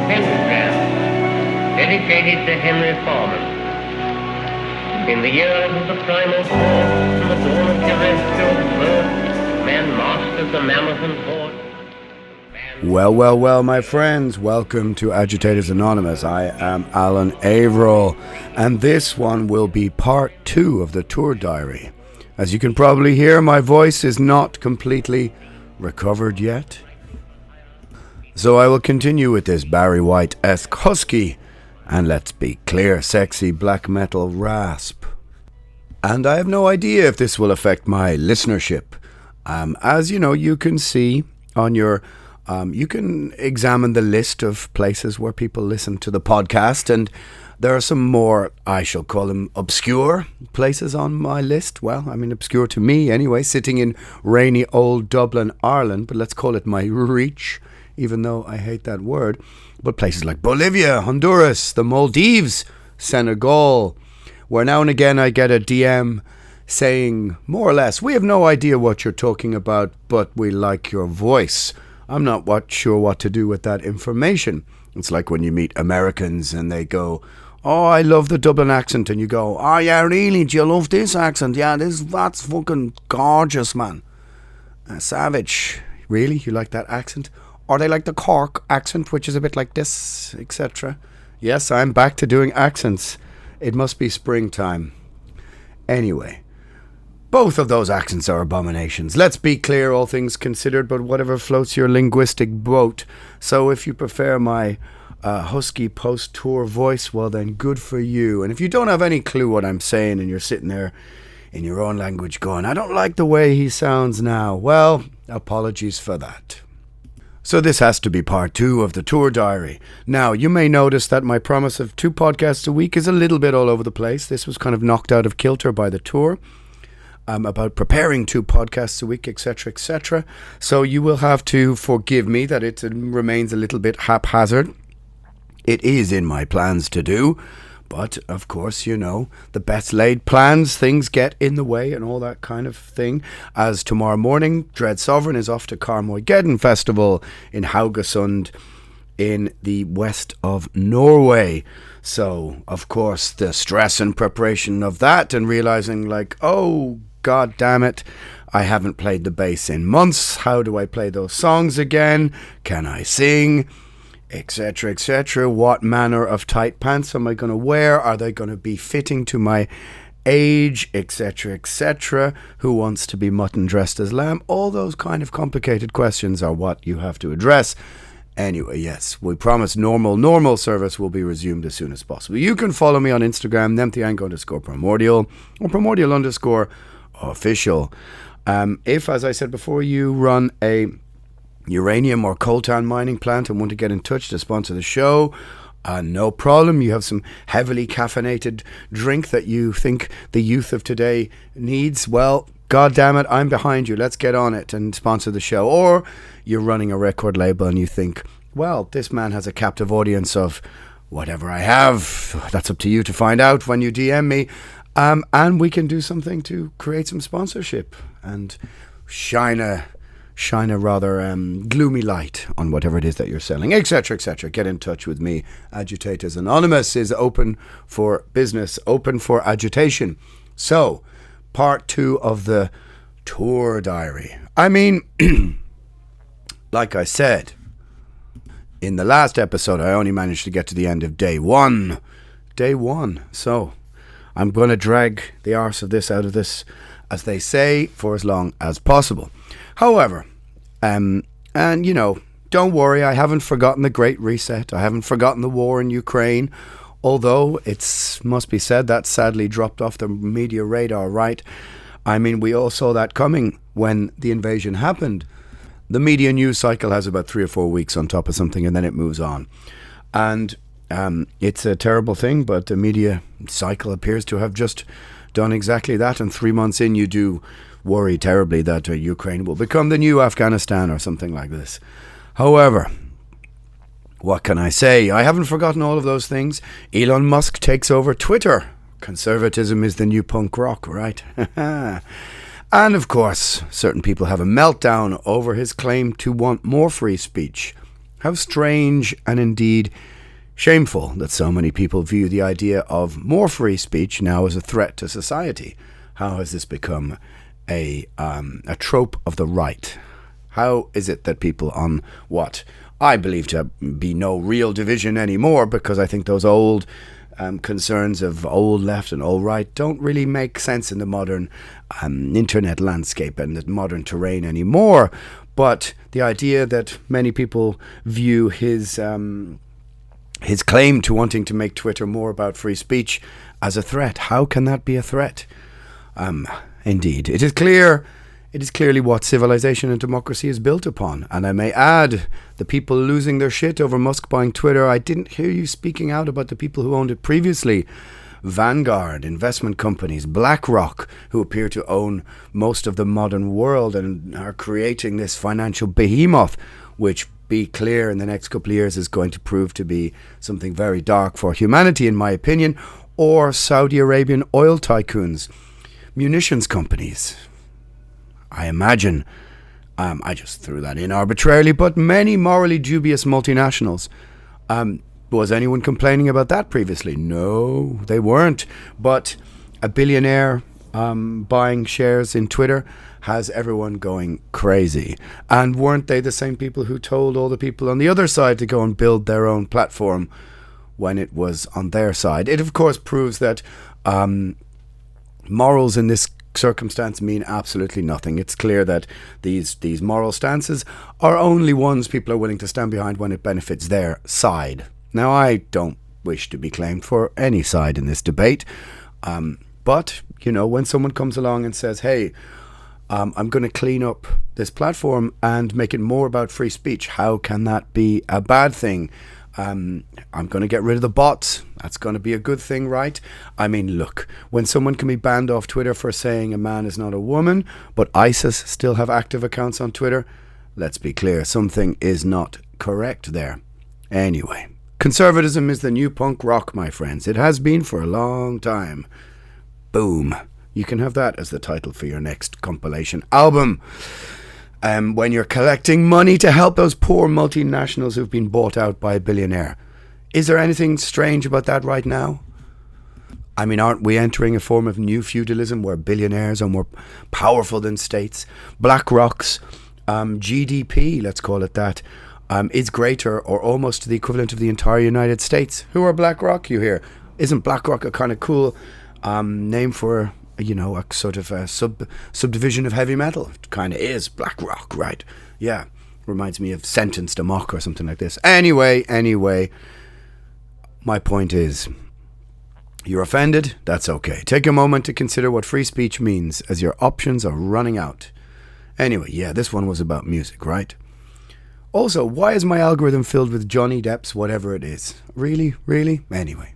pentagram dedicated to Henry Foreman. In the years of the primal force and the dawn of terrestrial birth, man mastered the mammoth and horde. Well, my friends, welcome to Agitators Anonymous. I am Alan Averill, and this one will be part 2 of the tour diary. As you can probably hear, my voice is not completely recovered yet. So I will continue with this Barry White-esque husky, and let's be clear, sexy black metal rasp. And I have no idea if this will affect my listenership. As you know, you can see on your... you can examine the list of places where people listen to the podcast, and there are some more, I shall call them, obscure places on my list. Well, I mean, obscure to me anyway, sitting in rainy old Dublin, Ireland, but let's call it my reach, even though I hate that word. But places like Bolivia, Honduras, the Maldives, Senegal, where now and again I get a DM saying, more or less, we have no idea what you're talking about, but we like your voice. I'm not sure what to do with that information. It's like when you meet Americans and they go, oh, I love the Dublin accent. And you go, oh, yeah, really? Do you love this accent? Yeah, that's fucking gorgeous, man. Savage. Really? You like that accent? Or they like the Cork accent, which is a bit like this, etc. Yes, I'm back to doing accents. It must be springtime. Anyway. Both of those accents are abominations. Let's be clear, all things considered, but whatever floats your linguistic boat. So if you prefer my husky post-tour voice, well then, good for you. And if you don't have any clue what I'm saying and you're sitting there in your own language going, I don't like the way he sounds now, well, apologies for that. So this has to be part 2 of the tour diary. Now, you may notice that my promise of 2 podcasts a week is a little bit all over the place. This was kind of knocked out of kilter by the tour. About preparing 2 podcasts a week, etc., etc. So you will have to forgive me that it remains a little bit haphazard. It is in my plans to do, but of course, you know, the best laid plans, things get in the way and all that kind of thing. As tomorrow morning, Dread Sovereign is off to Karmoigeddon Festival in Haugesund in the west of Norway. So, of course, the stress and preparation of that and realizing like, oh, God damn it, I haven't played the bass in months. How do I play those songs again? Can I sing? Etc., etc. What manner of tight pants am I going to wear? Are they going to be fitting to my age? Etc., etc. Who wants to be mutton dressed as lamb? All those kind of complicated questions are what you have to address. Anyway, yes, we promise normal service will be resumed as soon as possible. You can follow me on Instagram, _Primordial, or Primordial_official. If, as I said before, you run a uranium or coltan mining plant and want to get in touch to sponsor the show, no problem. You have some heavily caffeinated drink that you think the youth of today needs, well, God damn it, I'm behind you. Let's get on it and sponsor the show. Or you're running a record label and you think, well, this man has a captive audience of whatever I have. That's up to you to find out when you DM me. And we can do something to create some sponsorship and shine a rather gloomy light on whatever it is that you're selling, etc., etc. Get in touch with me. Agitators Anonymous is open for business, open for agitation. So, part 2 of the tour diary. I mean, like I said, in the last episode, I only managed to get to the end of day 1. Day 1. So, I'm going to drag the arse of this out of this, as they say, for as long as possible. However, and you know, don't worry, I haven't forgotten the Great Reset. I haven't forgotten the war in Ukraine. Although it must be said that sadly dropped off the media radar, right? I mean, we all saw that coming when the invasion happened. The media news cycle has about 3 or 4 weeks on top of something and then it moves on. And it's a terrible thing, but the media cycle appears to have just done exactly that. And 3 months in, you do worry terribly that Ukraine will become the new Afghanistan or something like this. However, what can I say? I haven't forgotten all of those things. Elon Musk takes over Twitter. Conservatism is the new punk rock, right? And of course, certain people have a meltdown over his claim to want more free speech. How strange and indeed shameful that so many people view the idea of more free speech now as a threat to society. How has this become a trope of the right? How is it that people on what I believe to be no real division anymore, because I think those old concerns of old left and old right don't really make sense in the modern internet landscape and the modern terrain anymore. But the idea that many people view his claim to wanting to make Twitter more about free speech as a threat. How can that be a threat? Indeed, it is clearly what civilization and democracy is built upon. And I may add, the people losing their shit over Musk buying Twitter, I didn't hear you speaking out about the people who owned it previously. Vanguard, investment companies, BlackRock, who appear to own most of the modern world and are creating this financial behemoth, which, be clear, in the next couple of years is going to prove to be something very dark for humanity, in my opinion. Or Saudi Arabian oil tycoons, munitions companies. I imagine, I just threw that in arbitrarily, but many morally dubious multinationals. Was anyone complaining about that previously? No, they weren't. But a billionaire buying shares in Twitter has everyone going crazy. And weren't they the same people who told all the people on the other side to go and build their own platform when it was on their side? It, of course, proves that morals in this circumstance mean absolutely nothing. It's clear that these moral stances are only ones people are willing to stand behind when it benefits their side. Now, I don't wish to be claimed for any side in this debate, but, you know, when someone comes along and says, hey, I'm going to clean up this platform and make it more about free speech, how can that be a bad thing? I'm going to get rid of the bots. That's going to be a good thing, right? I mean, look, when someone can be banned off Twitter for saying a man is not a woman, but ISIS still have active accounts on Twitter, let's be clear, something is not correct there. Anyway, conservatism is the new punk rock, my friends. It has been for a long time. Boom. You can have that as the title for your next compilation album. When you're collecting money to help those poor multinationals who've been bought out by a billionaire. Is there anything strange about that right now? I mean, aren't we entering a form of new feudalism where billionaires are more powerful than states? BlackRock's GDP, let's call it that, is greater or almost the equivalent of the entire United States. Who are BlackRock, you hear? Isn't BlackRock a kind of cool name for, you know, a sort of a subdivision of heavy metal? It kind of is. BlackRock, right? Yeah. Reminds me of Sentence to Mock or something like this. Anyway, my point is, you're offended? That's okay. Take a moment to consider what free speech means as your options are running out. Anyway, yeah, this one was about music, right? Also, why is my algorithm filled with Johnny Depp's whatever it is? Really? Anyway.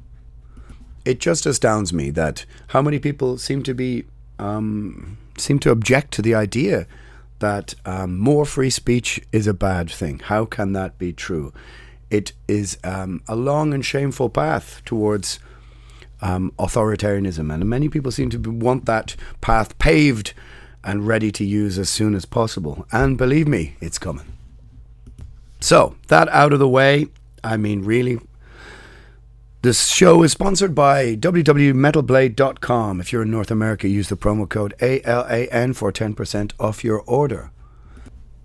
It just astounds me that how many people seem to object to the idea that more free speech is a bad thing. How can that be true? It is a long and shameful path towards authoritarianism, and many people seem to want that path paved and ready to use as soon as possible. And believe me, it's coming. So, that out of the way, I mean, really, this show is sponsored by www.metalblade.com. If you're in North America, use the promo code ALAN for 10% off your order.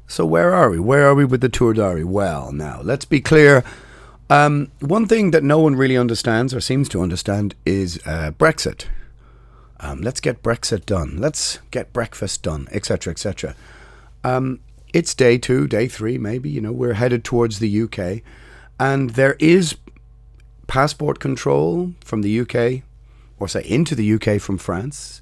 So where are we? Where are we with the tour diary? Well, now, let's be clear. One thing that no one really understands or seems to understand is Brexit. Let's get Brexit done. Let's get breakfast done, etc., etc. It's day 2, day 3, maybe. You know, we're headed towards the UK. And there is passport control from the UK, or say into the UK from France,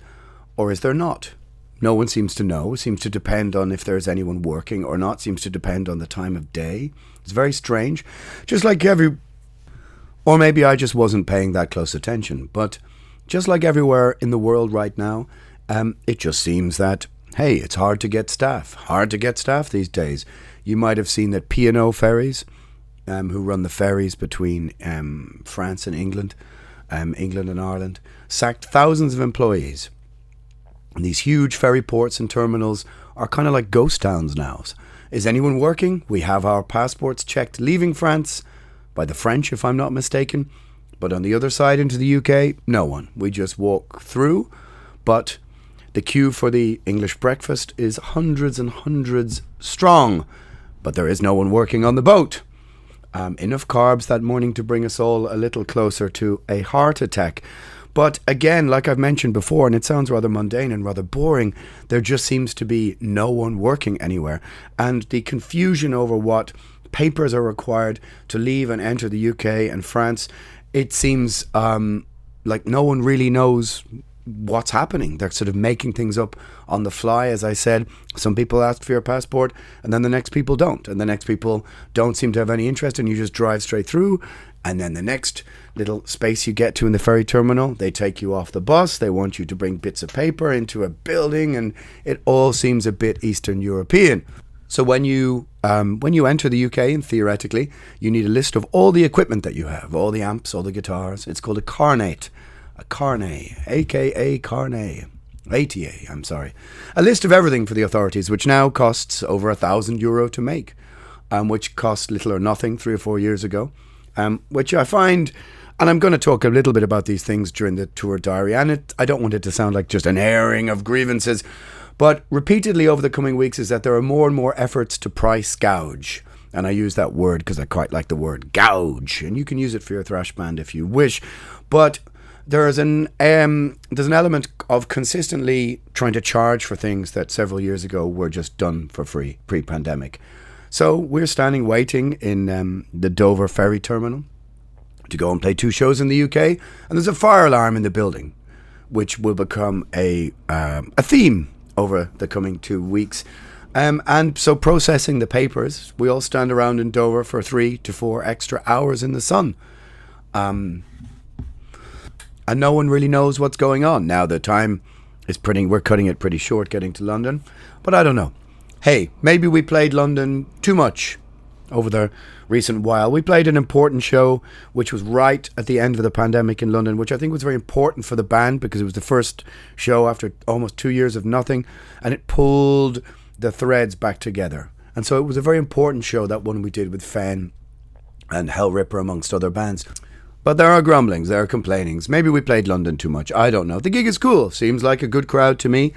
or is there not? No one seems to know. It seems to depend on if there's anyone working or not. It seems to depend on the time of day. It's very strange. Just like or maybe I just wasn't paying that close attention, but just like everywhere in the world right now, it just seems that, hey, it's hard to get staff these days. You might have seen that P&O Ferries, who run the ferries between France and England, England and Ireland, sacked thousands of employees. And these huge ferry ports and terminals are kind of like ghost towns now. Is anyone working? We have our passports checked leaving France by the French, if I'm not mistaken. But on the other side into the UK, no one. We just walk through. But the queue for the English breakfast is hundreds and hundreds strong. But there is no one working on the boat. Enough carbs that morning to bring us all a little closer to a heart attack. But again, like I've mentioned before, and it sounds rather mundane and rather boring, there just seems to be no one working anywhere. And the confusion over what papers are required to leave and enter the UK and France, it seems like no one really knows what's happening. They're sort of making things up on the fly. As I said, some people ask for your passport and then the next people don't. And the next people don't seem to have any interest and you just drive straight through. And then the next little space you get to in the ferry terminal, they take you off the bus. They want you to bring bits of paper into a building, and it all seems a bit Eastern European. So when you enter the UK, and theoretically, you need a list of all the equipment that you have, all the amps, all the guitars. It's called a carnet. A carnet, aka carnet. ATA, I'm sorry. A list of everything for the authorities, which now costs over €1,000 to make, which cost little or nothing 3 or 4 years ago. Which I find, and I'm going to talk a little bit about these things during the tour diary, and I don't want it to sound like just an airing of grievances, but repeatedly over the coming weeks is that there are more and more efforts to price gouge. And I use that word because I quite like the word gouge, and you can use it for your thrash band if you wish. But there's an element of consistently trying to charge for things that several years ago were just done for free pre-pandemic. So we're standing waiting in the Dover ferry terminal to go and play 2 shows in the UK, and there's a fire alarm in the building, which will become a theme over the coming 2 weeks. And so processing the papers, we all stand around in Dover for 3 to 4 extra hours in the sun. And no one really knows what's going on. Now the time is we're cutting it pretty short getting to London, but I don't know. Hey, maybe we played London too much over the recent while. We played an important show, which was right at the end of the pandemic in London, which I think was very important for the band because it was the first show after almost 2 years of nothing, and it pulled the threads back together. And so it was a very important show, that one we did with Fen and Hellripper, amongst other bands. But there are grumblings, there are complainings. Maybe we played London too much. I don't know. The gig is cool. Seems like a good crowd to me.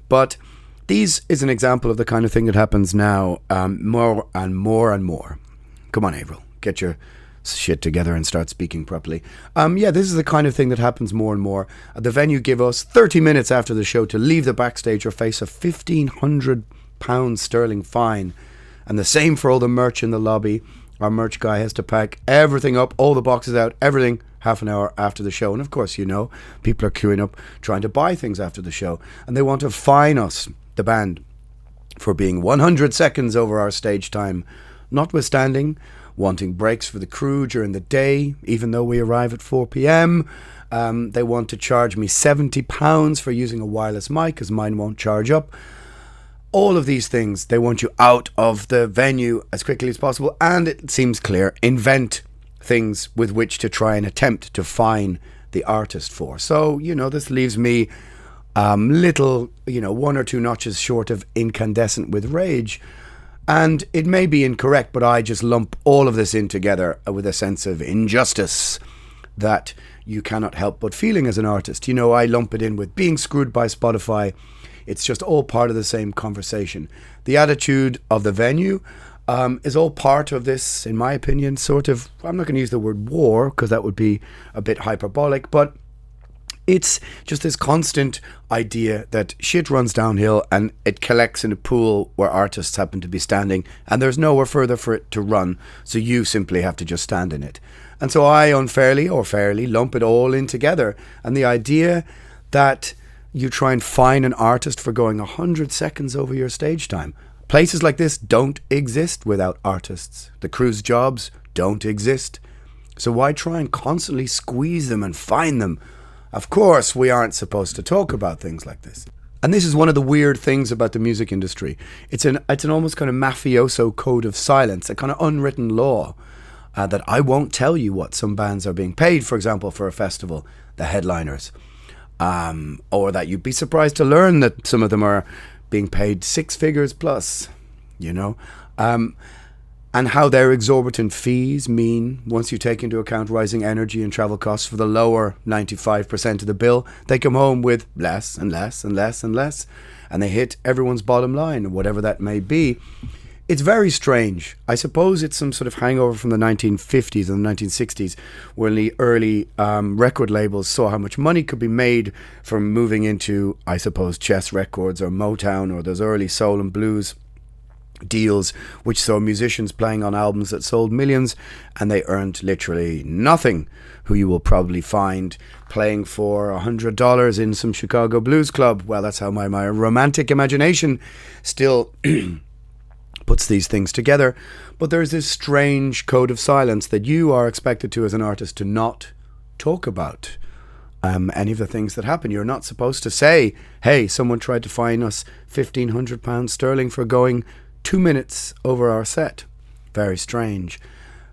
But these is an example of the kind of thing that happens now more and more and more. Come on, Avril. Get your shit together and start speaking properly. This is the kind of thing that happens more and more. The venue give us 30 minutes after the show to leave the backstage or face a £1,500 sterling fine. And the same for all the merch in the lobby. Our merch guy has to pack everything up, all the boxes out, everything, half an hour after the show. And of course, people are queuing up trying to buy things after the show. And they want to fine us, the band, for being 100 seconds over our stage time, notwithstanding wanting breaks for the crew during the day, even though we arrive at 4 p.m. They want to charge me £70 for using a wireless mic because mine won't charge up. All of these things, they want you out of the venue as quickly as possible, and it seems clear, invent things with which to try and attempt to fine the artist for. So, this leaves me little, 1 or 2 notches short of incandescent with rage. And it may be incorrect, but I just lump all of this in together with a sense of injustice that you cannot help but feeling as an artist. I lump it in with being screwed by Spotify. It's just all part of the same conversation. The attitude of the venue is all part of this, in my opinion, sort of, I'm not going to use the word war because that would be a bit hyperbolic, but it's just this constant idea that shit runs downhill and it collects in a pool where artists happen to be standing and there's nowhere further for it to run, so you simply have to just stand in it. And so I unfairly or fairly lump it all in together, and the idea that you try and fine an artist for going 100 seconds over your stage time. Places like this don't exist without artists. The crew's jobs don't exist. So why try and constantly squeeze them and fine them? Of course, we aren't supposed to talk about things like this. And this is one of the weird things about the music industry. It's an almost kind of mafioso code of silence, a kind of unwritten law that I won't tell you what some bands are being paid, for example, for a festival, the headliners. Or that you'd be surprised to learn that some of them are being paid 6 figures plus. you know. And how their exorbitant fees mean, once you take into account rising energy and travel costs for the lower 95% of the bill, they come home with less and less and less and less, and they hit everyone's bottom line, whatever that may be. It's very strange. I suppose it's some sort of hangover from the 1950s and the 1960s, when the early record labels saw how much money could be made from moving into, I suppose, Chess Records or Motown or those early soul and blues deals, which saw musicians playing on albums that sold millions, and they earned literally nothing, who you will probably find playing for $100 in some Chicago blues club. Well, that's how my romantic imagination still puts these things together. But there's this strange code of silence that you are expected to, as an artist, to not talk about any of the things that happen. You're not supposed to say, hey, someone tried to fine us £1,500 sterling for going 2 minutes over our set. Very strange.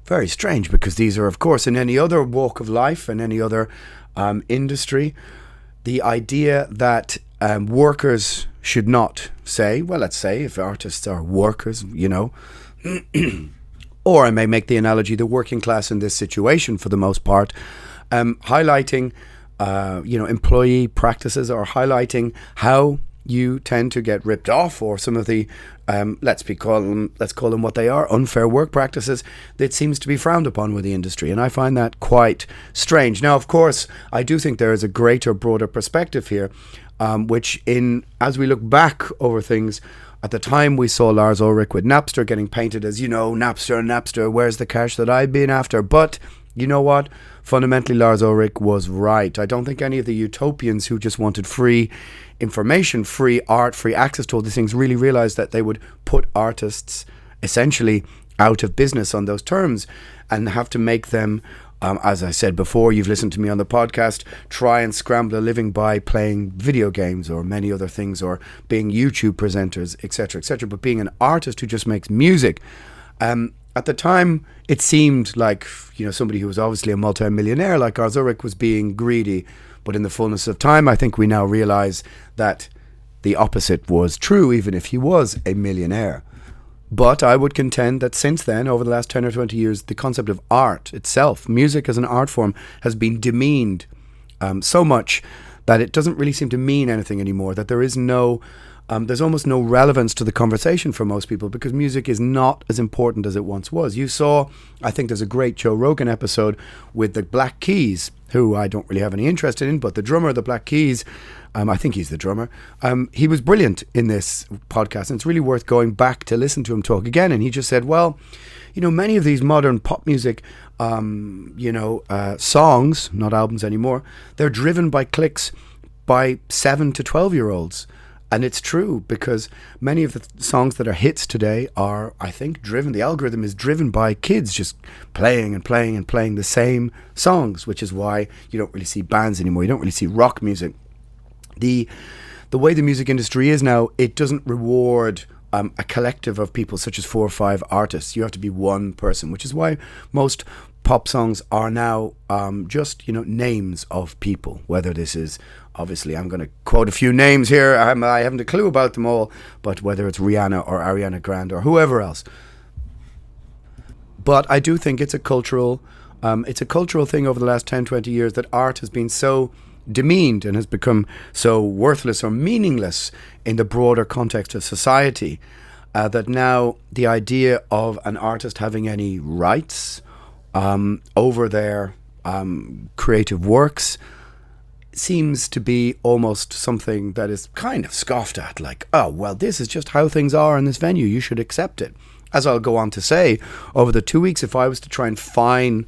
Very strange, because these are, of course, in any other walk of life and any other industry, the idea that workers should not say, well, let's say if artists are workers, you know, or I may make the analogy, the working class in this situation for the most part, highlighting, employee practices, or highlighting how you tend to get ripped off, or some of the let's call them what they are, unfair work practices that seems to be frowned upon with the industry. And I find that quite strange. Now, of course, I do think there is a greater, broader perspective here, which as we look back over things, at the time we saw Lars Ulrich with Napster getting painted as, Napster, where's the cash that I've been after? But you know what? Fundamentally, Lars Ulrich was right. I don't think any of the utopians who just wanted free information, free art, free access to all these things really realized that they would put artists essentially out of business on those terms, and have to make them, as I said before, you've listened to me on the podcast, try and scramble a living by playing video games or many other things, or being YouTube presenters, etc., etc. But being an artist who just makes music, at the time, it seemed like, somebody who was obviously a multi-millionaire like Lars Ulrich was being greedy. But in the fullness of time, I think we now realize that the opposite was true, even if he was a millionaire. But I would contend that since then, over the last 10 or 20 years, the concept of art itself, music as an art form, has been demeaned so much that it doesn't really seem to mean anything anymore, that there is there's almost no relevance to the conversation for most people, because music is not as important as it once was. You saw, I think there's a great Joe Rogan episode with the Black Keys, who I don't really have any interest in, but the drummer of the Black Keys, I think he's the drummer, he was brilliant in this podcast, and it's really worth going back to listen to him talk again. And he just said, well, many of these modern pop music songs, not albums anymore, they're driven by clicks by 7 to 12-year-olds. And it's true, because many of the songs that are hits today are, I think, the algorithm is driven by kids just playing and playing and playing the same songs, which is why you don't really see bands anymore. You don't really see rock music. The way the music industry is now, it doesn't reward a collective of people such as 4 or 5 artists. You have to be one person, which is why most pop songs are now just, names of people, whether this is, obviously, I'm going to quote a few names here. I haven't a clue about them all, but whether it's Rihanna or Ariana Grande or whoever else. But I do think it's a cultural thing over the last 10, 20 years that art has been so demeaned and has become so worthless or meaningless in the broader context of society, that now the idea of an artist having any rights over their creative works seems to be almost something that is kind of scoffed at, like, oh, well, this is just how things are in this venue, you should accept it. As I'll go on to say, over the 2 weeks, if I was to try and fine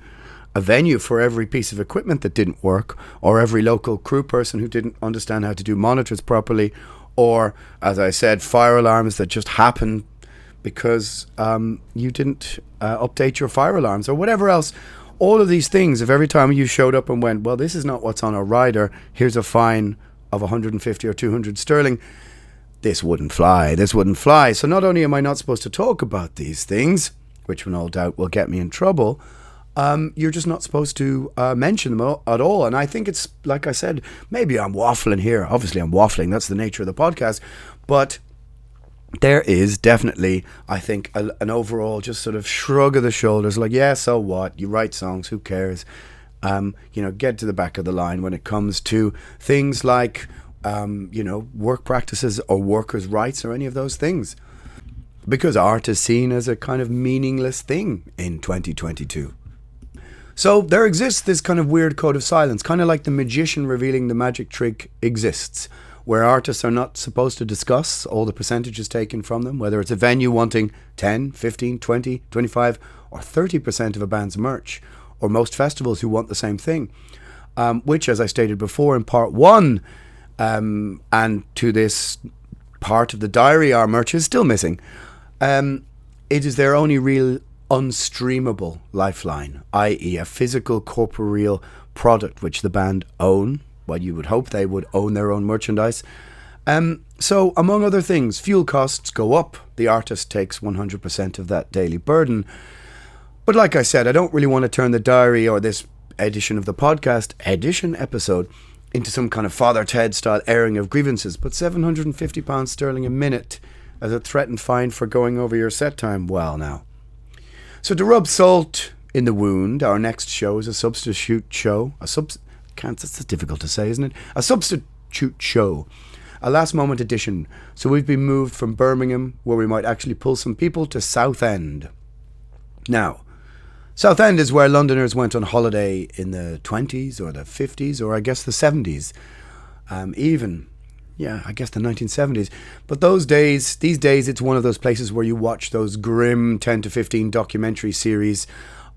a venue for every piece of equipment that didn't work, or every local crew person who didn't understand how to do monitors properly, or, as I said, fire alarms that just happened because you didn't update your fire alarms, or whatever else, all of these things, if every time you showed up and went, well, this is not what's on our rider, here's a fine of 150 or 200 sterling, this wouldn't fly. So not only am I not supposed to talk about these things, which no doubt will get me in trouble, you're just not supposed to mention them at all. And I think it's, like I said, maybe I'm waffling here. Obviously I'm waffling, that's the nature of the podcast. But there is definitely, I think, an overall just sort of shrug of the shoulders, like, yeah, so what? You write songs, who cares? Get to the back of the line when it comes to things like, work practices or workers' rights or any of those things. Because art is seen as a kind of meaningless thing in 2022. So there exists this kind of weird code of silence, kind of like the magician revealing the magic trick exists, where artists are not supposed to discuss all the percentages taken from them, whether it's a venue wanting 10, 15, 20, 25 or 30% of a band's merch, or most festivals who want the same thing, which, as I stated before in part one, and to this part of the diary, our merch is still missing. It is their only real unstreamable lifeline, i.e. a physical corporeal product which the band own. Well, you would hope they would own their own merchandise. So, among other things, fuel costs go up. The artist takes 100% of that daily burden. But like I said, I don't really want to turn the diary or this edition of the podcast, episode, into some kind of Father Ted-style airing of grievances. But £750 sterling a minute as a threatened fine for going over your set time, well now. So to rub salt in the wound, our next show is a substitute show. It's difficult to say, isn't it? A substitute show. A last moment edition. So we've been moved from Birmingham, where we might actually pull some people, to Southend. Now, Southend is where Londoners went on holiday in the 20s or the 50s or I guess the 70s. I guess the 1970s. But these days, it's one of those places where you watch those grim 10 to 15 documentary series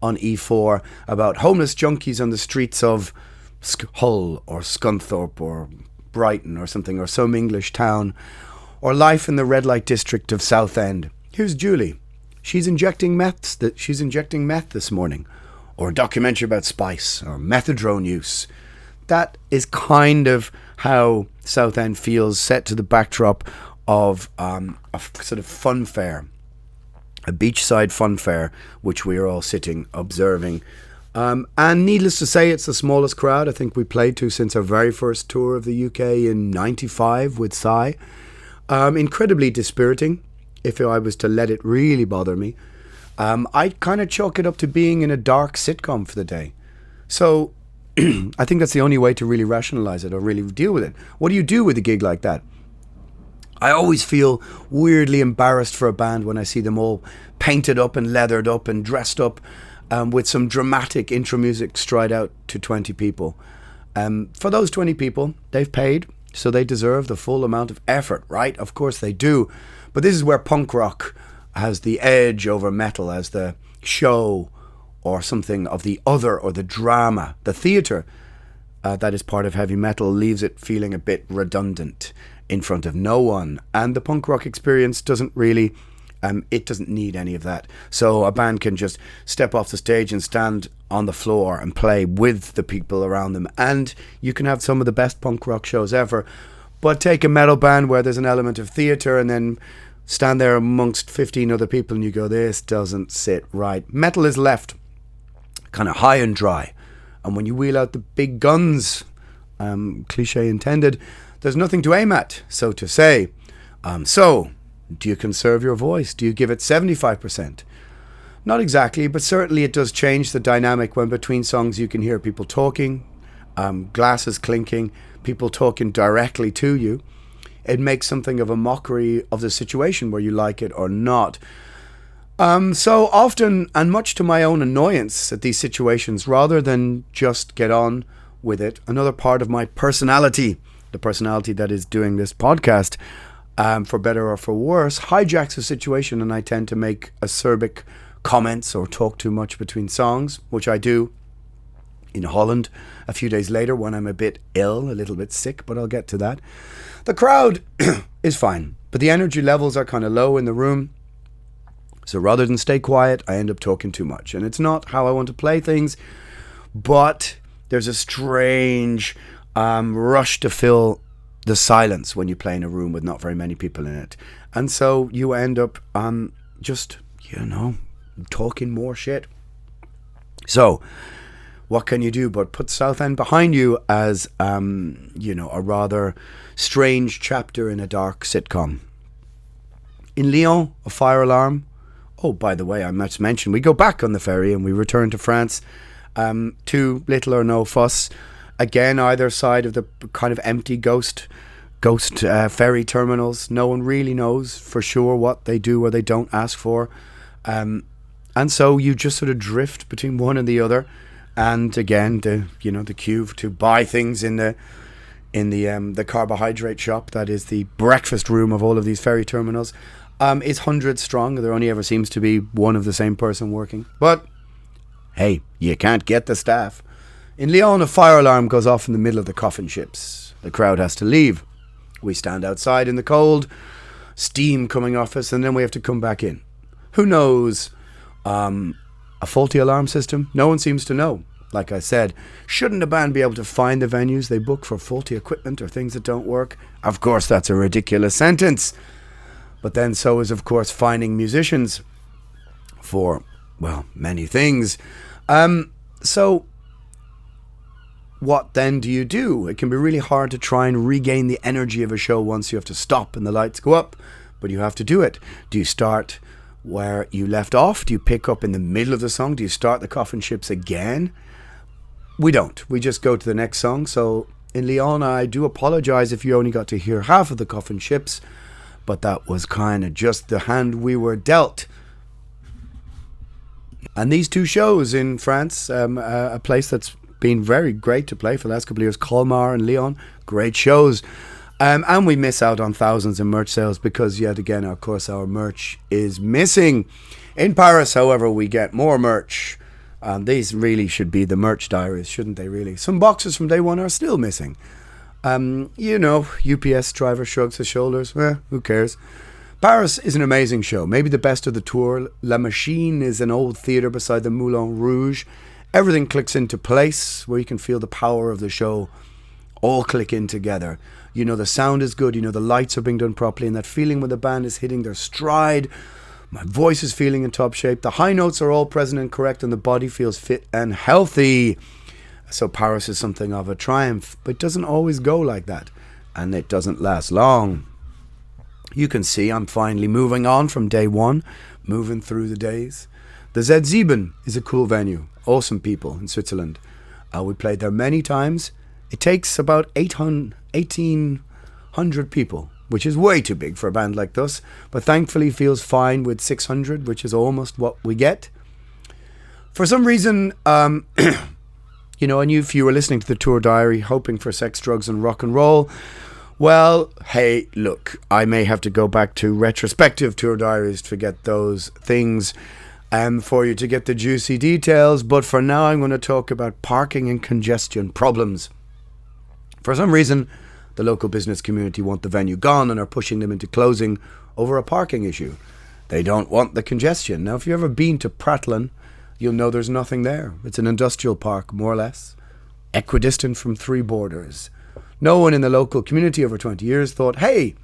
on E4 about homeless junkies on the streets of Hull or Scunthorpe or Brighton or something, or some English town, or life in the red light district of Southend. Here's Julie. She's injecting meth this morning. Or a documentary about spice or methadone use. That is kind of how Southend feels, set to the backdrop of a sort of fun fair, a beachside fun fair, which we are all sitting observing. And needless to say, it's the smallest crowd I think we played to since our very first tour of the UK in '95 with Psy. Incredibly dispiriting, if I was to let it really bother me. I kind of chalk it up to being in a dark sitcom for the day. So I think that's the only way to really rationalize it or really deal with it. What do you do with a gig like that? I always feel weirdly embarrassed for a band when I see them all painted up and leathered up and dressed up with some dramatic intro music stride out to 20 people. For those 20 people, they've paid, so they deserve the full amount of effort, right? Of course they do. But this is where punk rock has the edge over metal as the show or something of the other, or the drama. The theatre that is part of heavy metal leaves it feeling a bit redundant in front of no one. And the punk rock experience doesn't really, it doesn't need any of that. So a band can just step off the stage and stand on the floor and play with the people around them. And you can have some of the best punk rock shows ever. But take a metal band where there's an element of theatre and then stand there amongst 15 other people and you go, this doesn't sit right. Metal is left kind of high and dry. And when you wheel out the big guns, cliche intended, there's nothing to aim at, so to say. So, do you conserve your voice? Do you give it 75%? Not exactly, but certainly it does change the dynamic when between songs you can hear people talking, glasses clinking, people talking directly to you. It makes something of a mockery of the situation where you like it or not. So often, and much to my own annoyance at these situations, rather than just get on with it, another part of my personality, the personality that is doing this podcast, for better or for worse, hijacks the situation, and I tend to make acerbic comments or talk too much between songs, which I do in Holland a few days later when I'm a bit ill, a little bit sick, but I'll get to that. The crowd is fine, but the energy levels are kind of low in the room. So rather than stay quiet, I end up talking too much. And it's not how I want to play things, but there's a strange rush to fill the silence when you play in a room with not very many people in it. And so you end up just, talking more shit. So what can you do but put Southend behind you as, a rather strange chapter in a dark sitcom. In Lyon, a fire alarm. Oh, by the way, I must mention, we go back on the ferry and we return to France to little or no fuss. Again, either side of the kind of empty ghost ferry terminals. No one really knows for sure what they do or they don't ask for. And so you just sort of drift between one and the other. And again, the queue to buy things in the carbohydrate shop, that is the breakfast room of all of these ferry terminals, is hundreds strong. There only ever seems to be one of the same person working. But hey, you can't get the staff. In Lyon, a fire alarm goes off in the middle of the coffin ships. The crowd has to leave. We stand outside in the cold, steam coming off us, and then we have to come back in. Who knows? A faulty alarm system? No one seems to know. Like I said, shouldn't a band be able to find the venues they book for faulty equipment or things that don't work? Of course, that's a ridiculous sentence. But then so is, of course, finding musicians for, well, many things. So what then do you do? It can be really hard to try and regain the energy of a show once you have to stop and the lights go up, but you have to do it. Do you start where you left off? Do you pick up in the middle of the song? Do you start the coffin ships again? We don't. We just go to the next song. So in Lyon, I do apologise if you only got to hear half of the coffin ships, but that was kind of just the hand we were dealt. And these two shows in France, a place that's been very great to play for the last couple of years, Colmar and Lyon, great shows. And we miss out on thousands in merch sales because, yet again, of course, our merch is missing. In Paris, however, we get more merch. These really should be the merch diaries, shouldn't they, really? Some boxes from day one are still missing. UPS driver shrugs his shoulders. Who cares? Paris is an amazing show, maybe the best of the tour. La Machine is an old theatre beside the Moulin Rouge. Everything clicks into place where you can feel the power of the show all click in together. You know the sound is good, you know the lights are being done properly, and that feeling when the band is hitting their stride. My voice is feeling in top shape. The high notes are all present and correct, and the body feels fit and healthy. So Paris is something of a triumph, but it doesn't always go like that, and it doesn't last long. You can see I'm finally moving on from day one, moving through the days. The Z7 is a cool venue. Awesome people in Switzerland. We played there many times. It takes about 1,800 people, which is way too big for a band like us, but thankfully feels fine with 600, which is almost what we get. For some reason, and if you were listening to the tour diary, hoping for sex, drugs and rock and roll, well, hey, look, I may have to go back to retrospective tour diaries to get those things for you to get the juicy details, but for now I'm going to talk about parking and congestion problems. For some reason, the local business community want the venue gone and are pushing them into closing over a parking issue. They don't want the congestion. Now, if you've ever been to Prattlin, you'll know there's nothing there. It's an industrial park, more or less, equidistant from three borders. No one in the local community over 20 years thought, hey,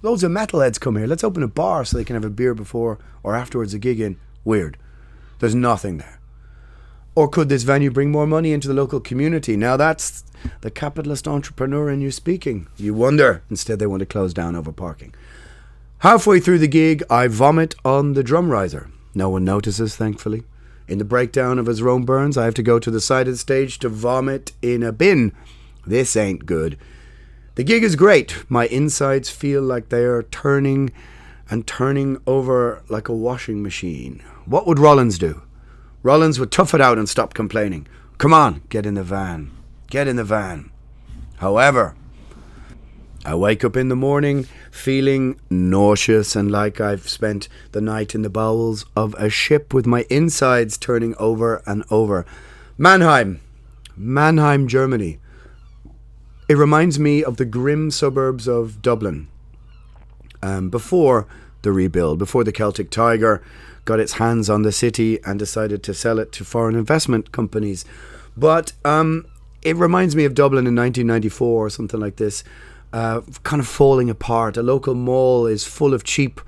loads of metalheads come here, let's open a bar so they can have a beer before or afterwards a gig in. Weird. There's nothing there. Or could this venue bring more money into the local community? Now that's the capitalist entrepreneur in you speaking. You wonder. Instead they want to close down over parking. Halfway through the gig, I vomit on the drum riser. No one notices, thankfully. In the breakdown of his Rome Burns, I have to go to the side of the stage to vomit in a bin. This ain't good. The gig is great. My insides feel like they are turning and turning over like a washing machine. What would Rollins do? Rollins would tough it out and stop complaining. Come on, get in the van. Get in the van. However, I wake up in the morning feeling nauseous and like I've spent the night in the bowels of a ship with my insides turning over and over. Mannheim, Germany. It reminds me of the grim suburbs of Dublin. Before the rebuild, before the Celtic Tiger got its hands on the city and decided to sell it to foreign investment companies. But it reminds me of Dublin in 1994 or something like this, kind of falling apart. A local mall is full of cheap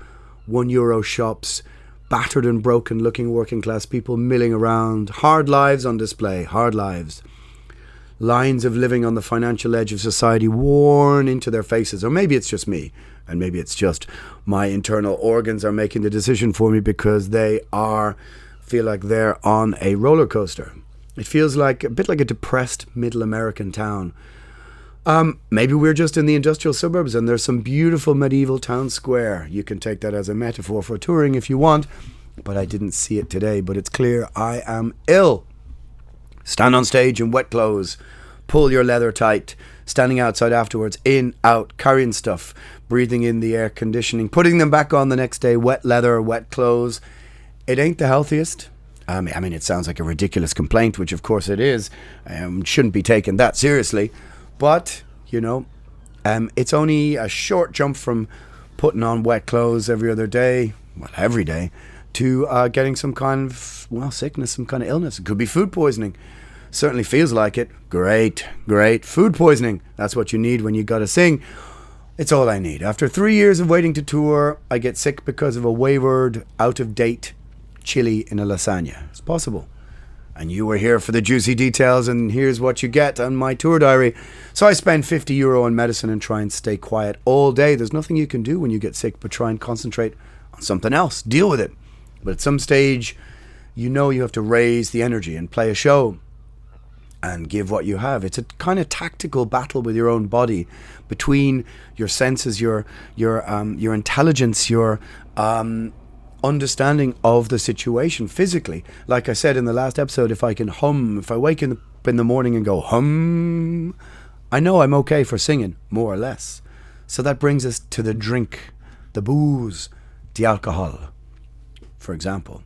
€1 shops, battered and broken looking working class people milling around. Hard lives on display, hard lives. lines of living on the financial edge of society worn into their faces. Or maybe it's just me, and maybe it's just my internal organs are making the decision for me because they feel like they're on a roller coaster. It feels like a bit like a depressed middle American town. Maybe we're just in the industrial suburbs and there's some beautiful medieval town square. You can take that as a metaphor for touring if you want, but I didn't see it today. But it's clear I am ill. Stand on stage in wet clothes, pull your leather tight, standing outside afterwards, in, out, carrying stuff, breathing in the air conditioning, putting them back on the next day, wet leather, wet clothes. It ain't the healthiest. I mean, it sounds like a ridiculous complaint, which of course it is. Shouldn't be taken that seriously. But, it's only a short jump from putting on wet clothes every other day, well, every day, to getting some kind of, sickness, some kind of illness. It could be food poisoning. Certainly feels like it. Great. Food poisoning. That's what you need when you got to sing. It's all I need. After 3 years of waiting to tour, I get sick because of a wayward, out-of-date chili in a lasagna. It's possible. And you were here for the juicy details, and here's what you get on my tour diary. So I spend €50 on medicine and try and stay quiet all day. There's nothing you can do when you get sick but try and concentrate on something else. Deal with it. But at some stage, you have to raise the energy and play a show and give what you have. It's a kind of tactical battle with your own body, between your senses, your intelligence, your understanding of the situation physically. Like I said in the last episode, if I wake up in the morning and go hum, I know I'm okay for singing, more or less. So that brings us to the drink, the booze, the alcohol, for example.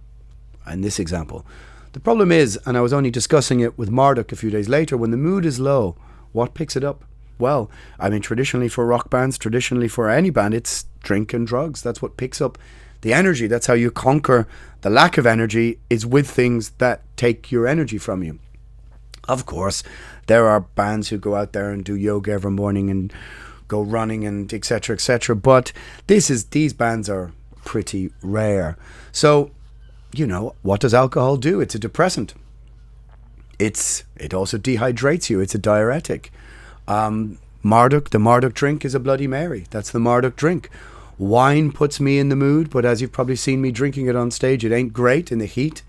And this example, the problem is, and I was only discussing it with Marduk a few days later, when the mood is low, what picks it up? Well, I mean, traditionally for rock bands, traditionally for any band, it's drink and drugs. That's what picks up the energy. That's how you conquer the lack of energy, is with things that take your energy from you. Of course, there are bands who go out there and do yoga every morning and go running and etc., but these bands are pretty rare. So, what does alcohol do? It's a depressant. It also dehydrates you. It's a diuretic. The Marduk drink is a Bloody Mary. That's the Marduk drink. Wine puts me in the mood, but as you've probably seen me drinking it on stage, it ain't great in the heat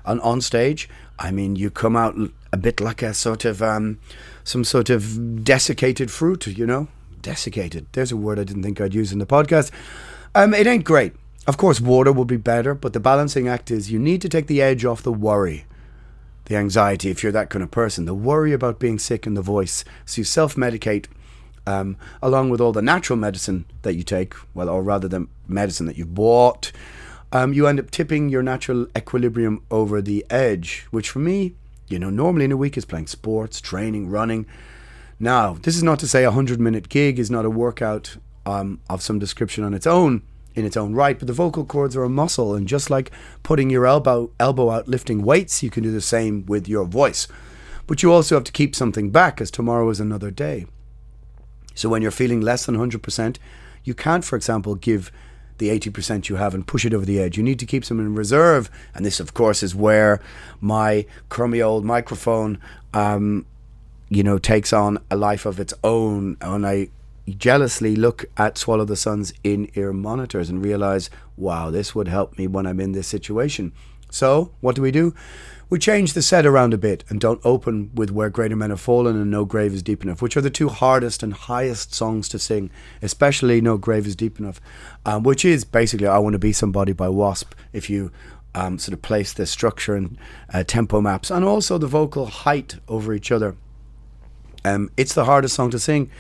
on stage. I mean, you come out a bit like a sort of, some sort of desiccated fruit, Desiccated. There's a word I didn't think I'd use in the podcast. It ain't great. Of course, water would be better, but the balancing act is you need to take the edge off the worry, the anxiety, if you're that kind of person, the worry about being sick in the voice. So you self-medicate, along with all the natural medicine that you take, or rather the medicine that you've bought. You end up tipping your natural equilibrium over the edge, which for me, normally in a week is playing sports, training, running. Now, this is not to say a 100-minute gig is not a workout of some description in its own right, but the vocal cords are a muscle, and just like putting your elbow out lifting weights, you can do the same with your voice. But you also have to keep something back, as tomorrow is another day. So when you're feeling less than 100%, you can't, for example, give the 80% you have and push it over the edge. You need to keep some in reserve. And this, of course, is where my crummy old microphone, takes on a life of its own. And I jealously look at Swallow the Sun's in-ear monitors and realize, wow, this would help me when I'm in this situation. So what do? We change the set around a bit and don't open with Where Greater Men Have Fallen and No Grave Is Deep Enough, which are the two hardest and highest songs to sing, especially No Grave Is Deep Enough, which is basically I Want to Be Somebody by Wasp, if you sort of place the structure and tempo maps and also the vocal height over each other. It's the hardest song to sing.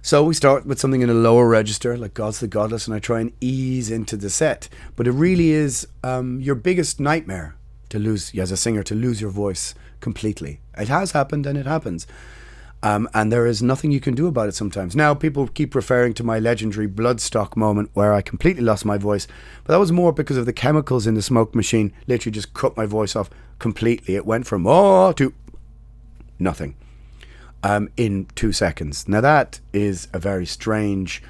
So we start with something in a lower register, like God's the Godless, and I try and ease into the set. But it really is your biggest nightmare to lose, as a singer, to lose your voice completely. It has happened and it happens. And there is nothing you can do about it sometimes. Now, people keep referring to my legendary Bloodstock moment where I completely lost my voice. But that was more because of the chemicals in the smoke machine. Literally just cut my voice off completely. It went from oh to nothing in 2 seconds. Now, that is a very strange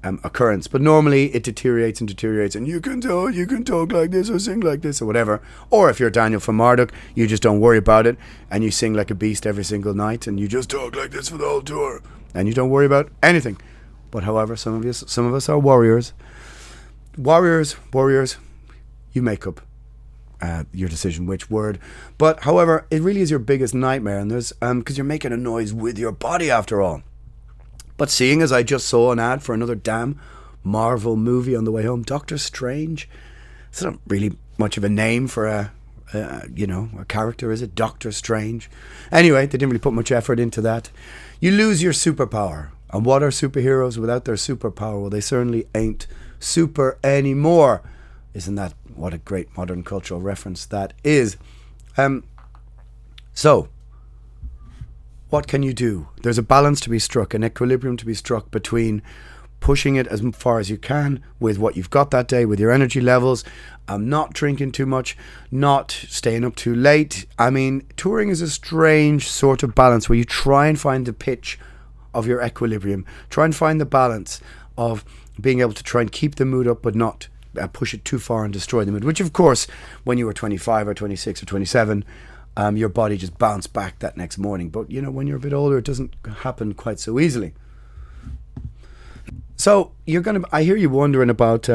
occurrence. But normally it deteriorates and deteriorates, and you can talk like this or sing like this or whatever. Or if you're Daniel from Marduk, you just don't worry about it, and you sing like a beast every single night, and you just talk like this for the whole tour, and you don't worry about anything. But however, some of us are warriors. Warriors. You make up your decision which word. But however, it really is your biggest nightmare, and there's because you're making a noise with your body after all. But seeing as I just saw an ad for another damn Marvel movie on the way home, Doctor Strange, it's not really much of a name for a character, is it? Doctor Strange. Anyway, they didn't really put much effort into that. You lose your superpower. And what are superheroes without their superpower? Well, they certainly ain't super anymore. Isn't that what a great modern cultural reference that is? So, what can you do? There's a balance to be struck, an equilibrium to be struck between pushing it as far as you can with what you've got that day, with your energy levels, not drinking too much, not staying up too late. I mean, touring is a strange sort of balance where you try and find the pitch of your equilibrium. Try and find the balance of being able to try and keep the mood up but not push it too far and destroy the mood, which of course when you were 25 or 26 or 27 your body just bounced back that next morning. But when you're a bit older, it doesn't happen quite so easily. So I hear you wondering about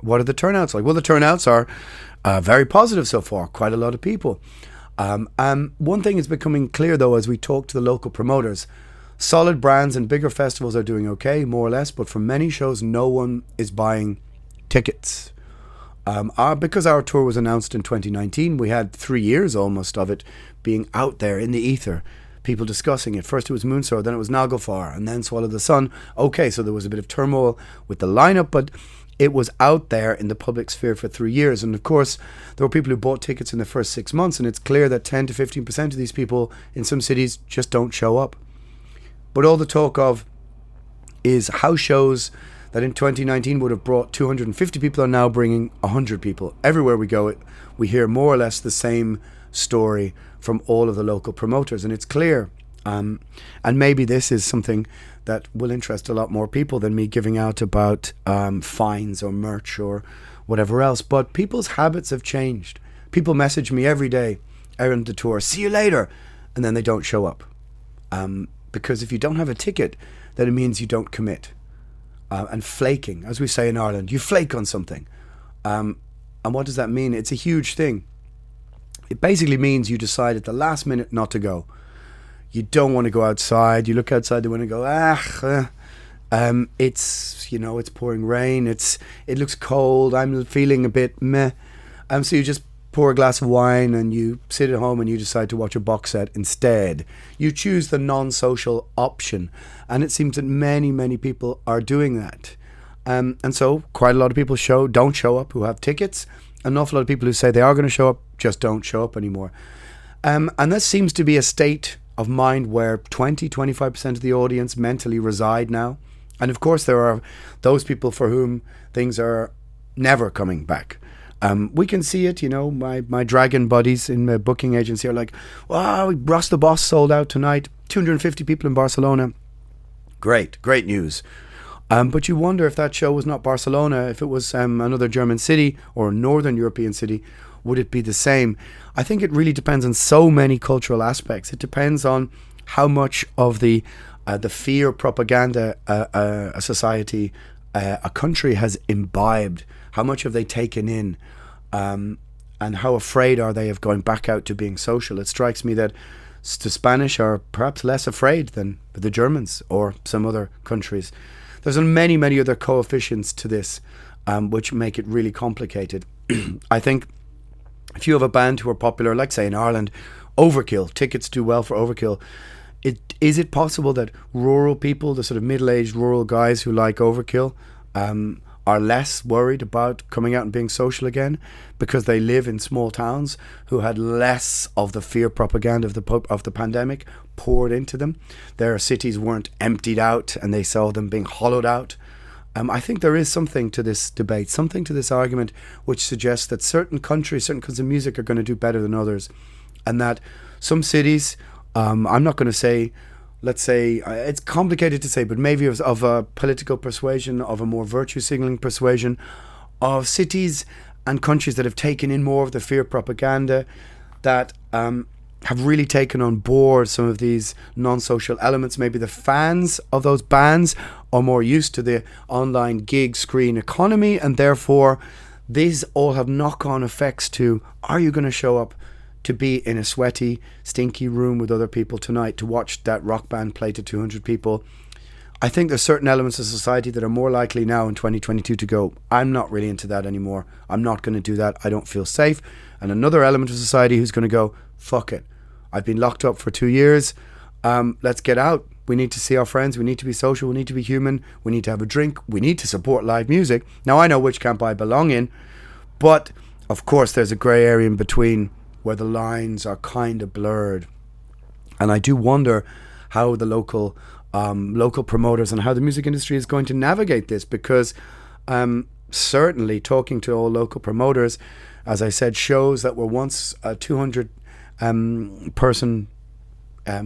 what are the turnouts like. Well, the turnouts are very positive so far, quite a lot of people. One thing is becoming clear, though, as we talk to the local promoters. Solid brands and bigger festivals are doing okay, more or less, but for many shows, no one is buying tickets. Because our tour was announced in 2019, we had 3 years almost of it being out there in the ether, people discussing it. First it was Moonsour, then it was Naglfar, and then Swallow the Sun. Okay, so there was a bit of turmoil with the lineup, but it was out there in the public sphere for 3 years. And of course, there were people who bought tickets in the first 6 months, and it's clear that 10 to 15% of these people in some cities just don't show up. But all the talk of is house shows that in 2019 would have brought 250 people are now bringing 100 people. Everywhere we go, we hear more or less the same story from all of the local promoters, and it's clear. And maybe this is something that will interest a lot more people than me giving out about fines or merch or whatever else. But people's habits have changed. People message me every day around the tour, see you later, and then they don't show up. Because if you don't have a ticket, then it means you don't commit. And flaking, as we say in Ireland, you flake on something. And what does that mean? It's a huge thing. It basically means you decide at the last minute not to go. You don't want to go outside. You look outside the window and go, it's pouring rain. It looks cold. I'm feeling a bit meh. So you just pour a glass of wine and you sit at home and you decide to watch a box set instead. You choose the non-social option. And it seems that many, many people are doing that. And so quite a lot of people don't show up who have tickets. An awful lot of people who say they are going to show up just don't show up anymore. And this seems to be a state of mind where 20-25% of the audience mentally reside now. And of course there are those people for whom things are never coming back. We can see it, my dragon buddies in the booking agency are like, wow, Ross the Boss sold out tonight, 250 people in Barcelona. Great news. But you wonder if that show was not Barcelona, if it was another German city or a northern European city, would it be the same? I think it really depends on so many cultural aspects. It depends on how much of the fear propaganda a society, a country has imbibed. How much have they taken in? And how afraid are they of going back out to being social? It strikes me that the Spanish are perhaps less afraid than the Germans or some other countries. There's many, many other coefficients to this, which make it really complicated. I think if you have a band who are popular, like say in Ireland, Overkill, tickets do well for Overkill. Is it possible that rural people, the sort of middle-aged rural guys who like Overkill, are less worried about coming out and being social again because they live in small towns who had less of the fear propaganda of the pandemic poured into them? Their cities weren't emptied out and they saw them being hollowed out. I think there is something to this debate, something to this argument which suggests that certain countries, certain kinds of music are going to do better than others, and that some cities, I'm not going to say let's say, it's complicated to say, but maybe of a political persuasion, of a more virtue signaling persuasion, of cities and countries that have taken in more of the fear propaganda, that have really taken on board some of these non-social elements. Maybe the fans of those bands are more used to the online gig screen economy, and therefore these all have knock-on effects to, are you going to show up to be in a sweaty, stinky room with other people tonight to watch that rock band play to 200 people? I think there's certain elements of society that are more likely now in 2022 to go, I'm not really into that anymore. I'm not going to do that. I don't feel safe. And another element of society who's going to go, fuck it. I've been locked up for 2 years. Let's get out. We need to see our friends. We need to be social. We need to be human. We need to have a drink. We need to support live music. Now, I know which camp I belong in, but of course there's a grey area in between where the lines are kind of blurred. And I do wonder how the local promoters and how the music industry is going to navigate this, because certainly talking to all local promoters, as I said, shows that were once a 200 person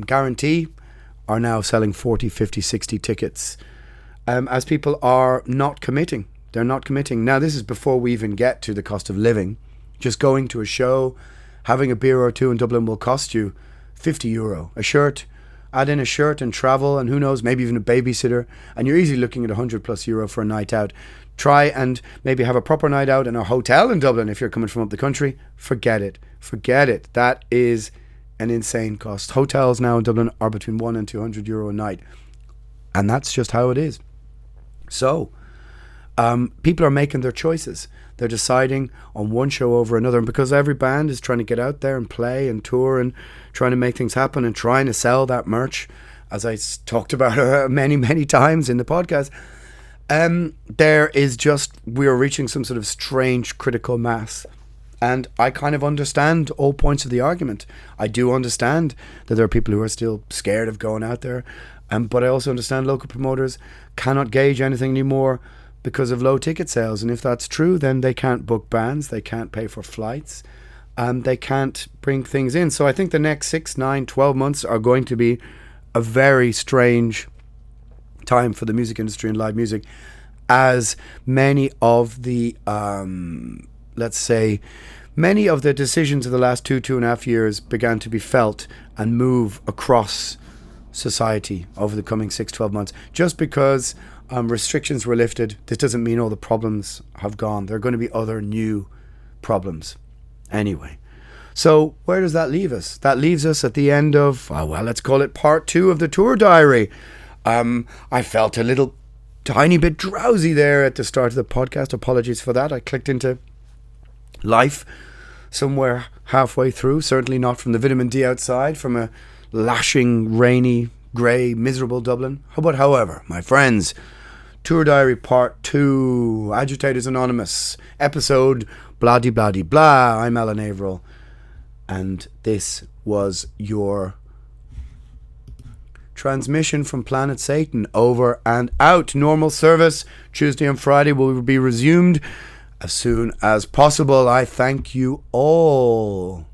guarantee are now selling 40, 50, 60 tickets, as people are not committing. They're not committing. Now, this is before we even get to the cost of living. Just going to a show, having a beer or two in Dublin will cost you €50. A shirt, add in a shirt and travel, and who knows, maybe even a babysitter, and you're easily looking at €100+ for a night out. Try and maybe have a proper night out in a hotel in Dublin if you're coming from up the country. Forget it. That is an insane cost. Hotels now in Dublin are between €100 and €200 a night, and that's just how it is. So people are making their choices. They're deciding on one show over another, and because every band is trying to get out there and play and tour and trying to make things happen and trying to sell that merch, as I talked about many times in the podcast, there is just, we're reaching some sort of strange critical mass. And I kind of understand all points of the argument. I do understand that there are people who are still scared of going out there, but I also understand local promoters cannot gauge anything anymore because of low ticket sales. And if that's true, then they can't book bands, they can't pay for flights, they can't bring things in. So I think the next 6, 9, 12 months are going to be a very strange time for the music industry and live music, as many of the many of the decisions of the last 2.5 years began to be felt and move across society over the coming 6-12 months. Just because restrictions were lifted, this doesn't mean all the problems have gone. There are going to be other new problems anyway. So where does that leave us? That leaves us at the end of, let's call it part 2 of the tour diary. I felt a little tiny bit drowsy there at the start of the podcast. Apologies for that. I clicked into life somewhere halfway through, certainly not from the vitamin D outside, from a lashing, rainy, grey, miserable Dublin. However, my friends, Tour Diary Part 2, Agitators Anonymous, episode blah-de-blah-de-blah. I'm Alan Averill, and this was your transmission from Planet Satan. Over and out. Normal service Tuesday and Friday will be resumed as soon as possible. I thank you all.